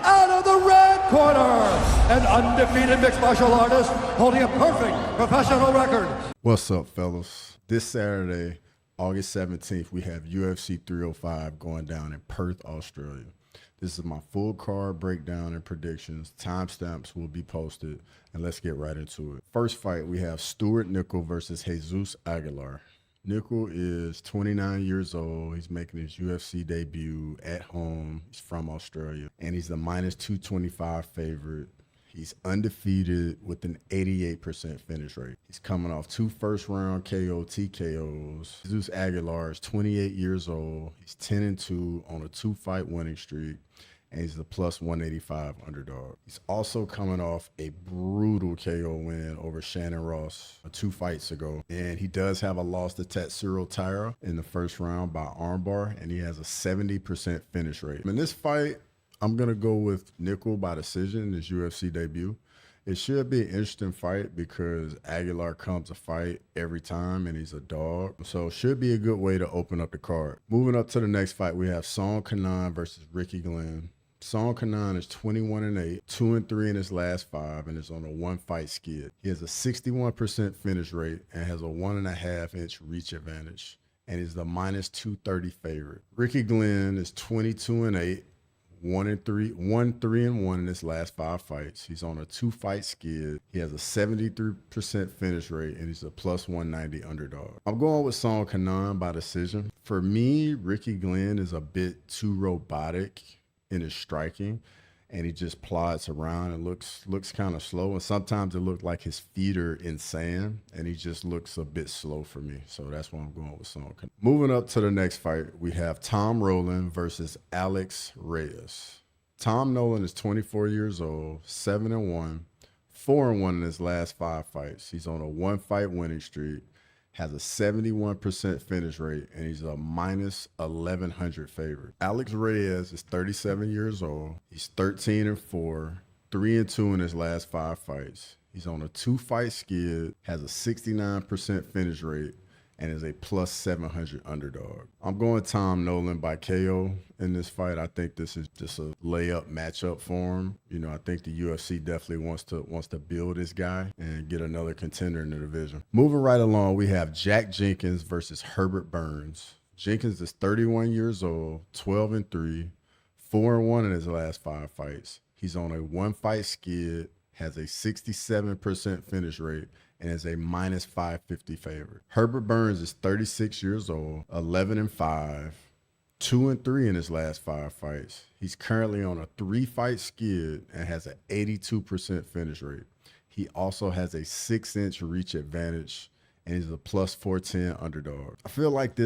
out of the red corner, an undefeated mixed martial artist holding a perfect professional record. What's up, fellas? This Saturday, August 17th, we have UFC 305 going down in Perth, Australia. This is my full card breakdown and predictions. Timestamps will be posted, and let's get right into it. First fight, we have Stewart Nicoll versus Jesus Aguilar. Nicoll is 29 years old. He's making his UFC debut at home. He's from Australia, and he's the minus 225 favorite. He's undefeated with an 88% finish rate. He's coming off 2 first-round KO TKOs. Jesus Aguilar is 28 years old. He's 10-2 on a 2-fight winning streak, and he's the plus 185 underdog. He's also coming off a brutal KO win over Shannon Ross 2 fights ago, and he does have a loss to Tatsuro Taira in the first round by armbar, and he has a 70% finish rate. In this fight, I'm going to go with Nicoll by decision in his UFC debut. It should be an interesting fight because Aguilar comes to fight every time and he's a dog. So it should be a good way to open up the card. Moving up to the next fight, we have Kenan versus Ricky Glenn. Kenan is 21-8, 2-3 in his last 5, and is on a 1-fight skid. He has a 61% finish rate and has a 1.5-inch reach advantage, and is the minus 230 favorite. Ricky Glenn is 22-8. 1-3-1 in his last 5 fights. He's on a 2-fight skid. He has a 73% finish rate, and he's a plus 190 underdog. I'm going with Kenan by decision. For me, Ricky Glenn is a bit too robotic in his striking, and he just plods around and looks kind of slow. And sometimes it looks like his feet are in sand, and he just looks a bit slow for me. So that's why I'm going with Kenan. Moving up to the next fight, we have Tom Nolan versus Alex Reyes. Tom Nolan is 24 years old, 7-1, 4-1 in his last 5 fights. He's on a 1-fight winning streak, has a 71% finish rate, and he's a minus 1,100 favorite. Alex Reyes is 37 years old. He's 13-4, 3-2 in his last 5 fights. He's on a 2-fight skid, has a 69% finish rate, and is a plus 700 underdog. I'm going Tom Nolan by KO in this fight. I think this is just a layup matchup for him. You know, I think the UFC definitely wants to build this guy and get another contender in the division. Moving right along, we have Jack Jenkins versus Herbert Burns. Jenkins is 31 years old, 12-3, 4-1 in his last 5 fights. He's on a 1-fight skid, has a 67% finish rate, and is a minus 550 favorite. Herbert Burns is 36 years old, 11-5, 2-3 in his last 5 fights. He's currently on a 3-fight skid and has an 82% finish rate. He also has a 6-inch reach advantage, and he's a plus 410 underdog. I feel like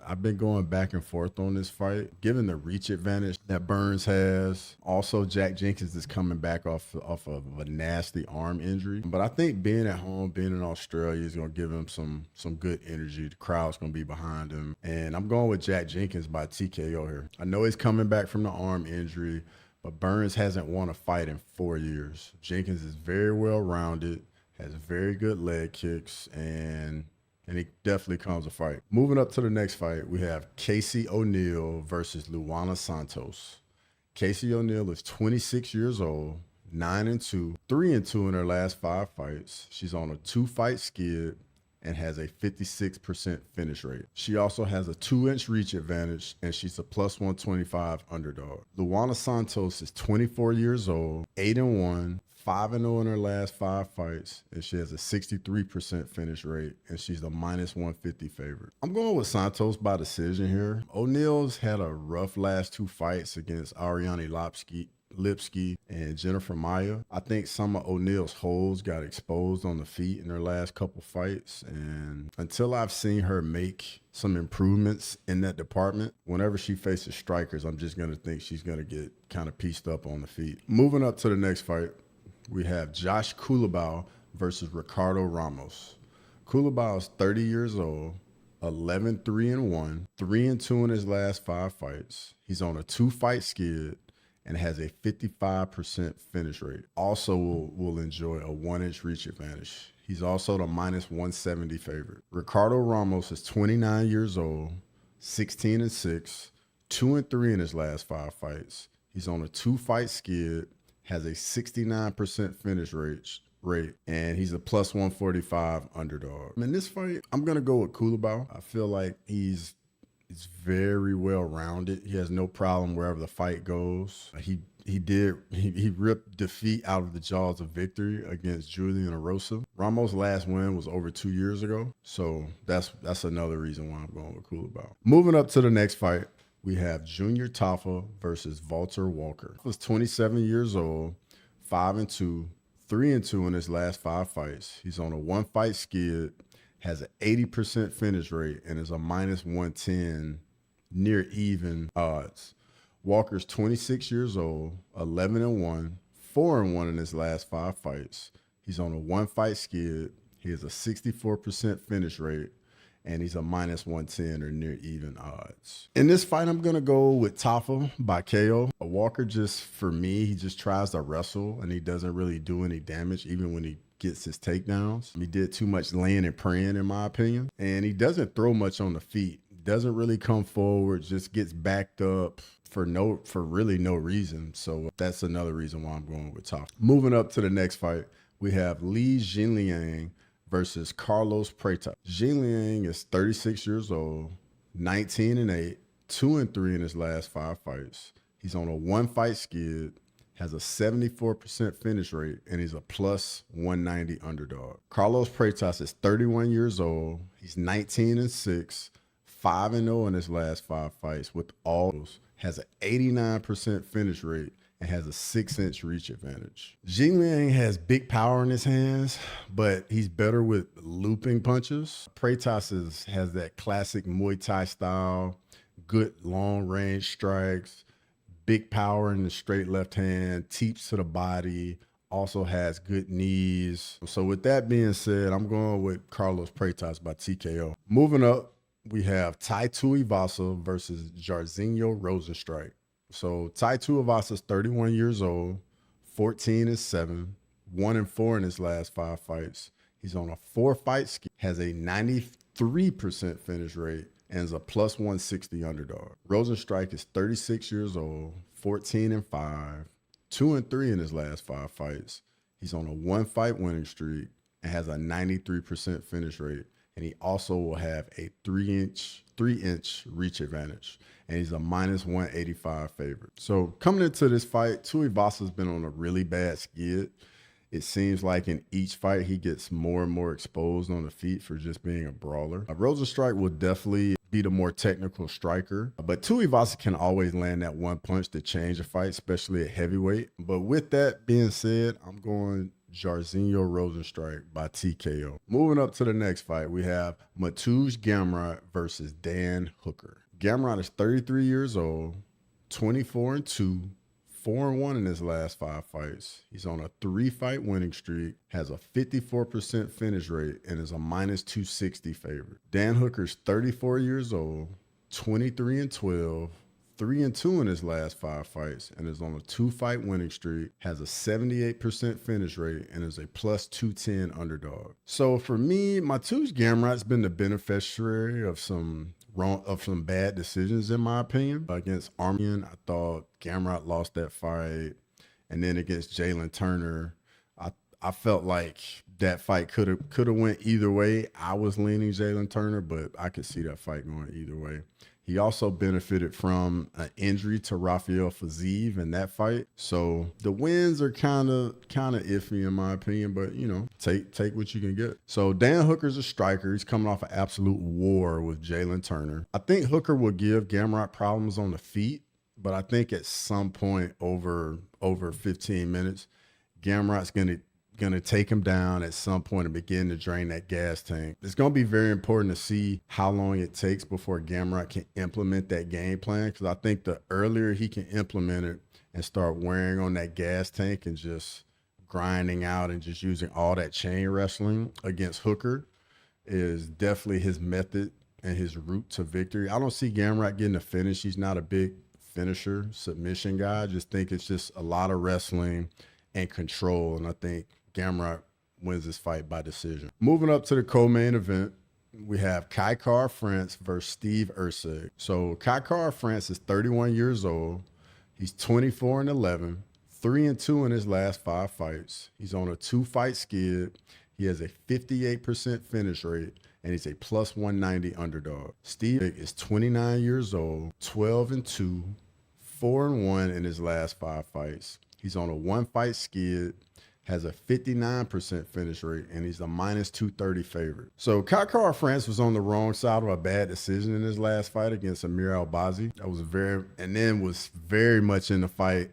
I've been going back and forth on this fight, given the reach advantage that Burns has. Also, Jack Jenkins is coming back off of a nasty arm injury. But I think being at home, being in Australia is going to give him some good energy. The crowd's going to be behind him. And I'm going with Jack Jenkins by TKO here. I know he's coming back from the arm injury, but Burns hasn't won a fight in 4 years. Jenkins is very well-rounded, has very good leg kicks, and he definitely comes to fight. Moving up to the next fight, we have Casey O'Neill versus Luana Santos. Casey O'Neill is 26 years old, 9-2, 3-2 in her last 5 fights. She's on a 2-fight skid and has a 56% finish rate. She also has a 2-inch reach advantage, and she's a plus 125 underdog. Luana Santos is 24 years old, 8-1, 5-0 in her last 5 fights, and she has a 63% finish rate, and she's the minus 150 favorite. I'm going with Santos by decision here. O'Neill's had a rough last 2 fights against Ariane Lipski and Jennifer Maia. I think some of O'Neill's holes got exposed on the feet in her last couple fights, and until I've seen her make some improvements in that department, whenever she faces strikers, I'm just going to think she's going to get kind of pieced up on the feet. Moving up to the next fight, we have Josh Culibao versus Ricardo Ramos. Culibao is 30 years old, 11-3-1, 3-2 in his last 5 fights. He's on a 2-fight skid and has a 55% finish rate. Also will enjoy a 1-inch reach advantage. He's also the minus 170 favorite. Ricardo Ramos is 29 years old, 16-6, 2-3 in his last 5 fights. He's on a 2-fight skid, has a 69% finish rate, and he's a plus 145 underdog. In this fight, I'm going to go with Culibao. I feel like he's very well rounded. He has no problem wherever the fight goes. He ripped defeat out of the jaws of victory against Julian Erosa. Ramos' last win was over 2 years ago, so that's another reason why I'm going with Culibao. Moving up to the next fight, we have Junior Tafa versus Valter Walker. He was 27 years old, 5-2, 3-2 in his last 5 fights. He's on a 1-fight skid, has an 80% finish rate, and is a minus 110 near even odds. Walker's 26 years old, 11-1, 4-1 in his last 5 fights. He's on a 1-fight skid. He has a 64% finish rate, and he's a minus 110 or near even odds. In this fight, I'm going to go with Tafa by KO. Walker just, for me, he just tries to wrestle, and he doesn't really do any damage, even when he gets his takedowns. He did too much laying and praying, in my opinion, and he doesn't throw much on the feet. Doesn't really come forward, just gets backed up for really no reason. So that's another reason why I'm going with Tafa. Moving up to the next fight, we have Jingliang versus Carlos Prates. Jingliang is 36 years old, 19-8, 2-3 in his last 5 fights. He's on a 1-fight skid, has a 74% finish rate, and he's a plus 190 underdog. Carlos Prates is 31 years old. He's 19-6, 5-0 in his last 5 fights with all those. Has an 89% finish rate and has a 6-inch reach advantage. Jingliang has big power in his hands, but he's better with looping punches. Prates has that classic Muay Thai style, good long-range strikes, big power in the straight left hand, teeps to the body, also has good knees. So with that being said, I'm going with Carlos Prates by TKO. Moving up, we have Tuicasa versus Jairzinho Rozenstruik. So Tuicasa is 31 years old, 14-7, 1-4 in his last 5 fights. He's on a 4-fight skid, has a 93% finish rate, and is a plus 160 underdog. Rozenstruik is 36 years old, 14-5, 2-3 in his last 5 fights. He's on a 1-fight winning streak and has a 93% finish rate. And he also will have a 3-inch reach advantage. And he's a minus 185 favorite. So coming into this fight, Tuivasa's been on a really bad skid. It seems like in each fight, he gets more and more exposed on the feet for just being a brawler. Rozenstruik will definitely be the more technical striker, but Tuivasa can always land that one punch to change a fight, especially at heavyweight. But with that being said, I'm going Jairzinho Rozenstruik by TKO. Moving up to the next fight, we have Mateusz Gamrot versus Dan Hooker. Gamrot is 33 years old, 24-2, 4-1 in his last 5 fights. He's on a 3-fight winning streak, has a 54% finish rate, and is a minus 260 favorite. Dan Hooker's 34 years old, 23-12, 3-2 in his last 5 fights, and is on a 2-fight winning streak, has a 78% finish rate, and is a plus 210 underdog. So for me, Mateusz Gamrot's been the beneficiary of some bad decisions, in my opinion. Against Armian, I thought Gamrot lost that fight. And then against Jalen Turner, I felt like that fight could have went either way. I was leaning Jalen Turner, but I could see that fight going either way. He also benefited from an injury to Rafael Fiziev in that fight. So the wins are kind of iffy in my opinion, but you know, take what you can get. So Dan Hooker's a striker. He's coming off an absolute war with Jalen Turner. I think Hooker will give Gamrot problems on the feet, but I think at some point over 15 minutes, Gamrot's gonna take him down at some point and begin to drain that gas tank. It's gonna be very important to see how long it takes before Gamrot can implement that game plan, because I think the earlier he can implement it and start wearing on that gas tank and just grinding out and just using all that chain wrestling against Hooker is definitely his method and his route to victory. I don't see Gamrot getting a finish. He's not a big finisher, submission guy. I just think it's just a lot of wrestling and control, and I think Gamrot wins this fight by decision. Moving up to the co-main event, we have Kai Kara France versus Steve Erceg. So Kai Kara France is 31 years old. He's 24-11, 3-2 in his last 5 fights. He's on a 2-fight skid. He has a 58% finish rate, and he's a plus 190 underdog. Steve is 29 years old, 12-2, 4-1 in his last 5 fights. He's on a 1-fight skid, has a 59% finish rate, and he's a minus 230 favorite. So Kakar France was on the wrong side of a bad decision in his last fight against Amir Albazi. That was was very much in the fight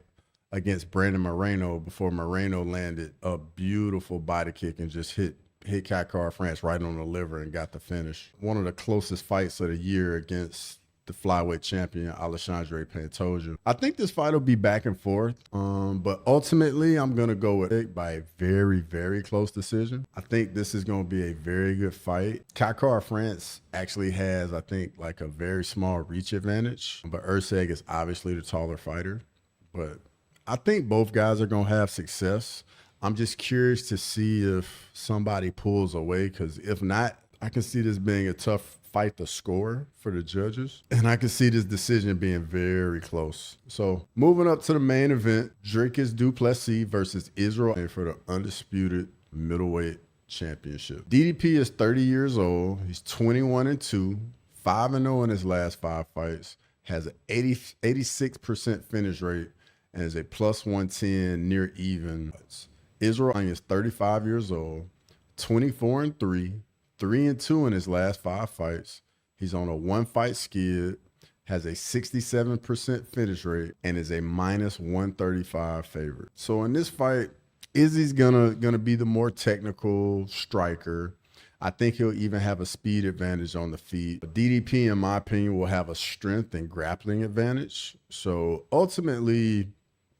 against Brandon Moreno before Moreno landed a beautiful body kick and just hit Kakar France right on the liver and got the finish. One of the closest fights of the year against the flyweight champion, Alexandre Pantoja. I think this fight will be back and forth, but ultimately I'm going to go with it by a very, very close decision. I think this is going to be a very good fight. Kakar France actually has, I think, like a very small reach advantage, but Erceg is obviously the taller fighter. But I think both guys are going to have success. I'm just curious to see if somebody pulls away, because if not, I can see this being a tough fight to score for the judges. And I can see this decision being very close. So moving up to the main event, Dricus du Plessis versus Israel for the undisputed middleweight championship. DDP is 30 years old. He's 21-2, 5-0 in his last 5 fights, has an 86% finish rate, and is a plus 110 near even. Israel is 35 years old, 24-3, 3-2 in his last 5 fights. He's on a 1-fight skid, has a 67% finish rate, and is a minus 135 favorite. So in this fight, Izzy's gonna be the more technical striker. I think he'll even have a speed advantage on the feet. DDP, in my opinion, will have a strength and grappling advantage. So ultimately,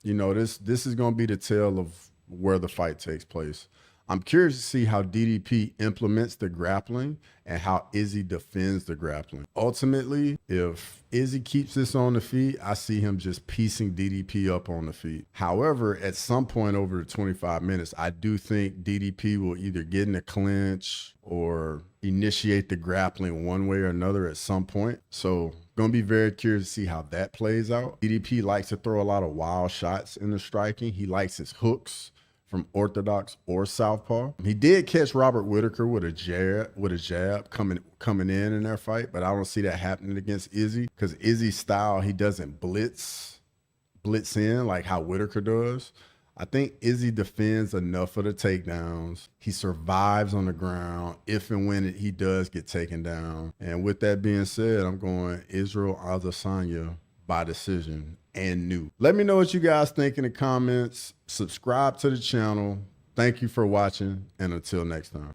you know, this is gonna be the tale of where the fight takes place. I'm curious to see how DDP implements the grappling and how Izzy defends the grappling. Ultimately, if Izzy keeps this on the feet, I see him just piecing DDP up on the feet. However, at some point over the 25 minutes, I do think DDP will either get in a clinch or initiate the grappling one way or another at some point. So going to be very curious to see how that plays out. DDP likes to throw a lot of wild shots in the striking. He likes his hooks from orthodox or southpaw. He did catch Robert Whitaker with a jab coming in their fight, but I don't see that happening against Izzy, because Izzy's style, he doesn't blitz in like how Whitaker does. I think Izzy defends enough of the takedowns. He survives on the ground if and when he does get taken down. And with that being said, I'm going Israel Adesanya by decision and new. Let me know what you guys think in the comments. Subscribe to the channel. Thank you for watching, and until next time.